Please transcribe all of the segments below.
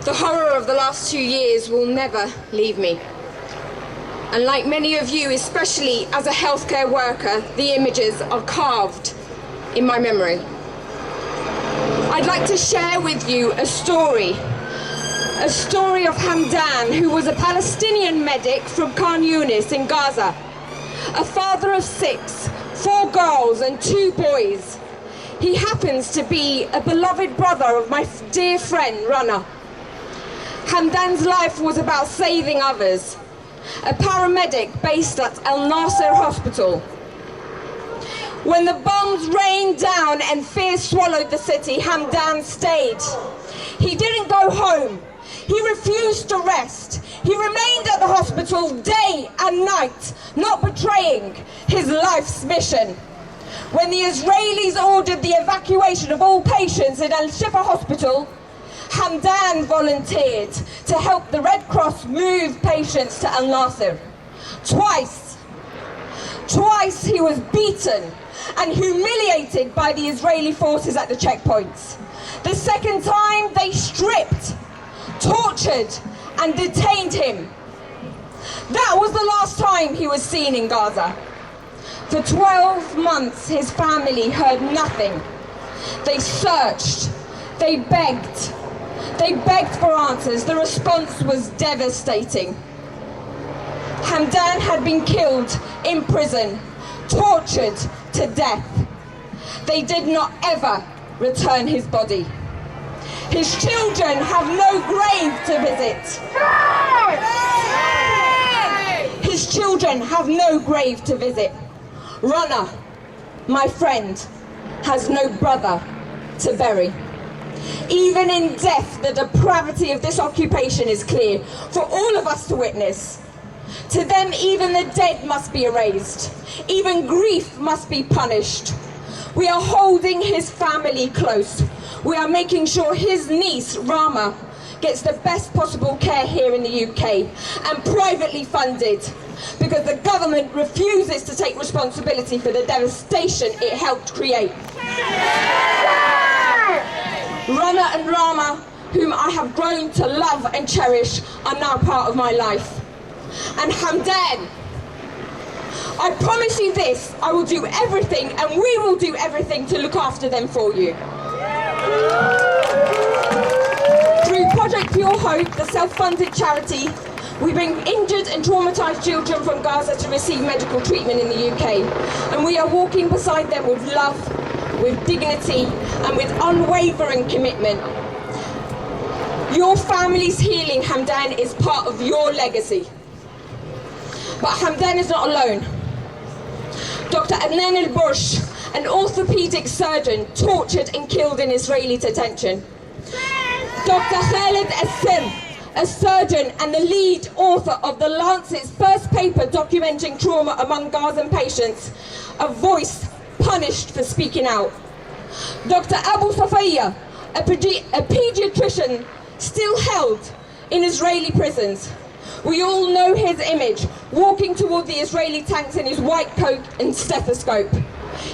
The horror of the last 2 years will never leave me. And like many of you, especially as a healthcare worker, the images are carved in my memory. I'd like to share with you a story of Hamdan, who was a Palestinian medic from Khan Yunis in Gaza, a father of 6, 4 girls and 2 boys. He happens to be a beloved brother of my dear friend, Rana. Hamdan's life was about saving others, a paramedic based at Al Nasser Hospital. When the bombs rained down and fear swallowed the city, Hamdan stayed. He didn't go home. He refused to rest. He remained at the hospital day and night, not betraying his life's mission. When the Israelis ordered the evacuation of all patients in Al-Shifa Hospital, Hamdan volunteered to help the Red Cross move patients to Al-Nasser. Twice he was beaten and humiliated by the Israeli forces at the checkpoints. The second time they stripped, tortured and detained him. That was the last time he was seen in Gaza. For 12 months his family heard nothing. They searched, they begged for answers. The response was devastating. Hamdan had been killed in prison, tortured to death. They did not ever return his body. His children have no grave to visit. His children have no grave to visit. Rana, my friend, has no brother to bury. Even in death, the depravity of this occupation is clear for all of us to witness. To them, even the dead must be erased. Even grief must be punished. We are holding his family close. We are making sure his niece, Rama, gets the best possible care here in the UK and privately funded, because the government refuses to take responsibility for the devastation it helped create. Rana and Rama, whom I have grown to love and cherish, are now part of my life. And Hamdan, I promise you this, I will do everything and we will do everything to look after them for you. Through Project Pure Hope, the self-funded charity, we bring injured and traumatised children from Gaza to receive medical treatment in the UK. And we are walking beside them with love, with dignity and with unwavering commitment. Your family's healing, Hamdan, is part of your legacy. But Hamdan is not alone. Dr. Adnan al-Bursh, an orthopedic surgeon, tortured and killed in Israeli detention. Dr. Khaled Assim, a surgeon and the lead author of the Lancet's first paper documenting trauma among Gazan patients, a voice punished for speaking out. Dr. Abu Safaya, a pediatrician still held in Israeli prisons. We all know his image, walking toward the Israeli tanks in his white coat and stethoscope.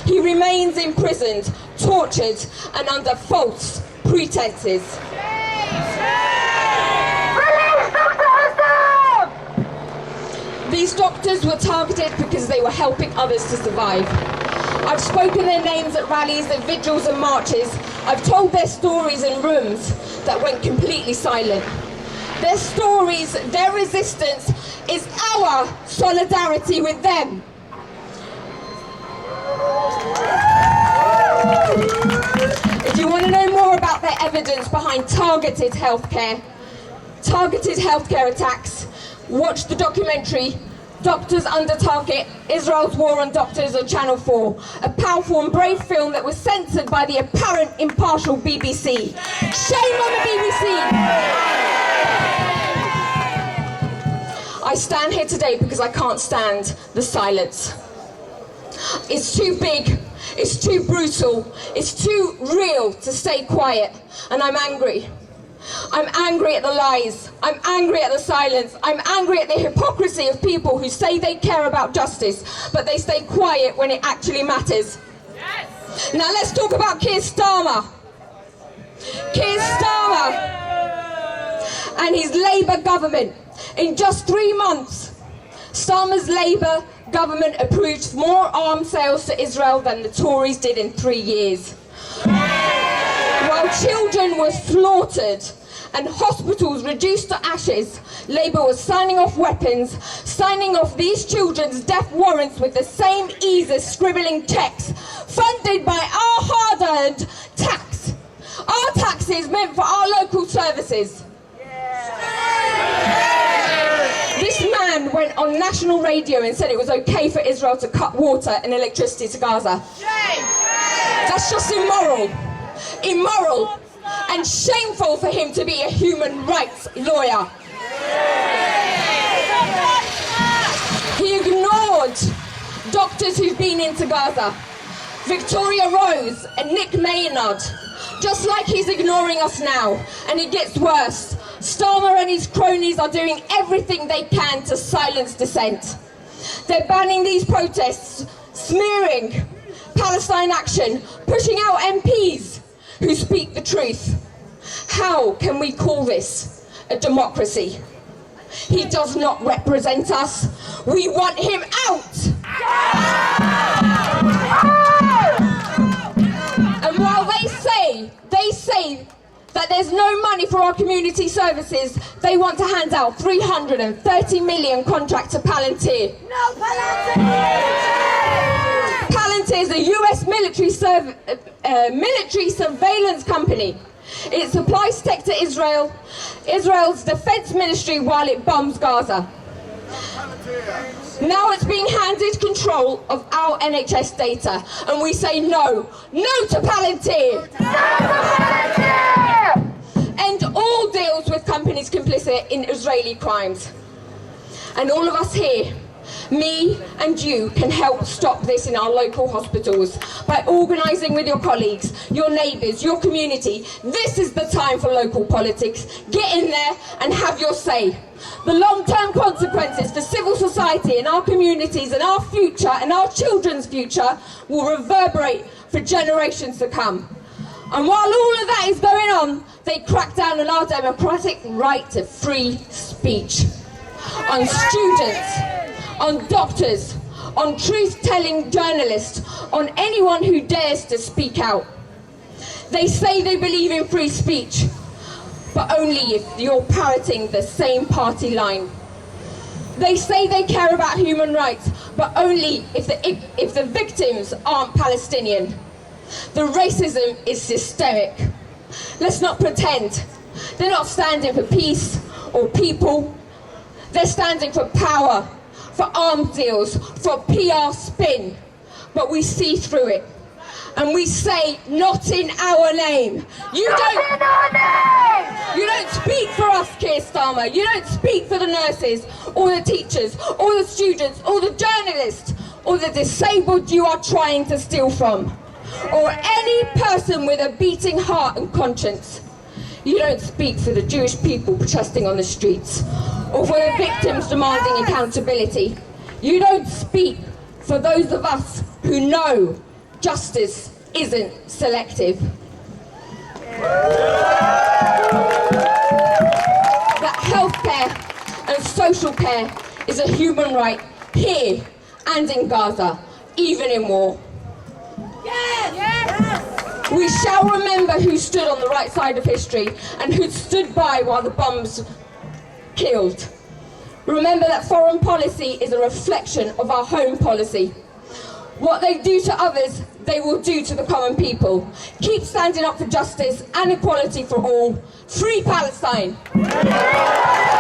He remains imprisoned, tortured, and under false pretenses. These doctors were targeted because they were helping others to survive. I've spoken their names at rallies, at vigils and marches. I've told their stories in rooms that went completely silent. Their stories, their resistance is our solidarity with them. If you want to know more about their evidence behind targeted healthcare attacks, watch the documentary Doctors Under Target, Israel's War on Doctors on Channel 4, a powerful and brave film that was censored by the apparent impartial BBC. Shame on the BBC! I stand here today because I can't stand the silence. It's too big, it's too brutal, it's too real to stay quiet, and I'm angry. I'm angry at the lies, I'm angry at the silence, I'm angry at the hypocrisy of people who say they care about justice, but they stay quiet when it actually matters. Yes. Now let's talk about Keir Starmer. Keir Starmer. and his Labour government. In just 3 months, Starmer's Labour government approved more arms sales to Israel than the Tories did in 3 years. While children were slaughtered and hospitals reduced to ashes, Labour was signing off weapons, signing off these children's death warrants with the same ease as scribbling cheques, funded by our hard-earned tax. Our taxes meant for our local services. This man went on national radio and said it was okay for Israel to cut water and electricity to Gaza. That's just immoral. Immoral and shameful for him to be a human rights lawyer. He ignored doctors who've been into Gaza, Victoria Rose and Nick Maynard, just like he's ignoring us now. And it gets worse. Starmer and his cronies are doing everything they can to silence dissent. They're banning these protests, smearing Palestine action, pushing out MPs who speak the truth. How can we call this a democracy? He does not represent us. We want him out! And while they say that there's no money for our community services, they want to hand out 330 million contract to Palantir. No Palantir! Palantir is a US military surveillance company. It supplies tech to Israel's defense ministry while it bombs Gaza. Now it's being handed control of our NHS data, and we say no. No to Palantir! No to Palantir! End all deals with companies complicit in Israeli crimes. And all of us here, me and you, can help stop this in our local hospitals by organising with your colleagues, your neighbours, your community. This is the time for local politics. Get in there and have your say. The long-term consequences for civil society and our communities and our future and our children's future will reverberate for generations to come. And while all of that is going on, they crack down on our democratic right to free speech. On students, on doctors, on truth-telling journalists, on anyone who dares to speak out. They say they believe in free speech, but only if you're parroting the same party line. They say they care about human rights, but only if the victims aren't Palestinian. The racism is systemic. Let's not pretend. They're not standing for peace or people. They're standing for power, for arms deals, for PR spin. But we see through it. And we say, not in our name. You don't speak for us, Keir Starmer. You don't speak for the nurses, or the teachers, or the students, or the journalists, or the disabled you are trying to steal from, or any person with a beating heart and conscience. You don't speak for the Jewish people protesting on the streets, or for the victims demanding accountability. You don't speak for those of us who know justice isn't selective. That healthcare and social care is a human right here and in Gaza, even in war. Yes! Yes! We shall remember who stood on the right side of history and who stood by while the bombs killed. Remember that foreign policy is a reflection of our home policy. What they do to others, they will do to the common people. Keep standing up for justice and equality for all. Free Palestine!